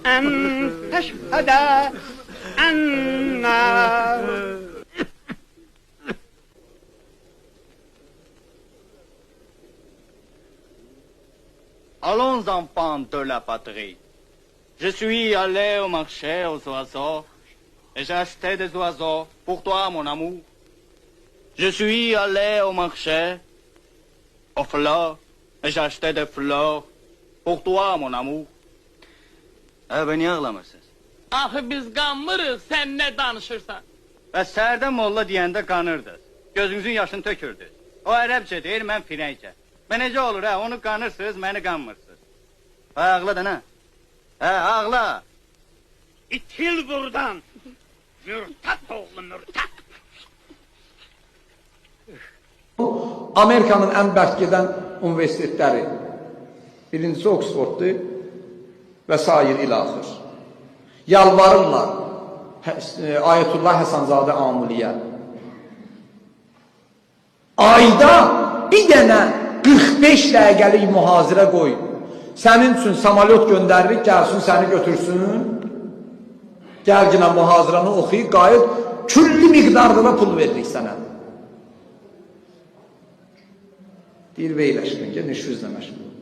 أن تشهد أن Allons enfants de la patrie. Je suis allé au marché aux oiseaux et j'ai acheté des oiseaux pour toi mon amour. Je suis allé au marché aux fleurs et j'ai acheté des fleurs pour toi mon amour. Beni ağlamırsınız. Axı biz qanmırıq, sən nə danışırsan? Bəs səhərdə molla deyəndə qanırdınız. Gözünüzün yaşını tökürdünüz. O ərəbcə deyir, mən firəngcə. Mən necə olur, hə? Onu qanırsınız, məni qanmırsınız. Ağla da nə? Hə, ağla. İtil buradan. Mürtat oğlu mürtat. Amerikanın ən bərk gedən universitetləri. Birincisi Oxforddur və sair ilaxır. Yalvarırlar Ayətullah Həsənzadə Amuliyə. Ayda bir dənə 45 dəqiqəlik mühazirə qoy. Sənin üçün samalyot göndəririk, gəlsin səni götürsün. Gəl yine muhazıranı oxuyub, qayıt, külli miqdarda da pul veririk sənə. Deyir, veyləşdirin, nüşüzlə məşğul.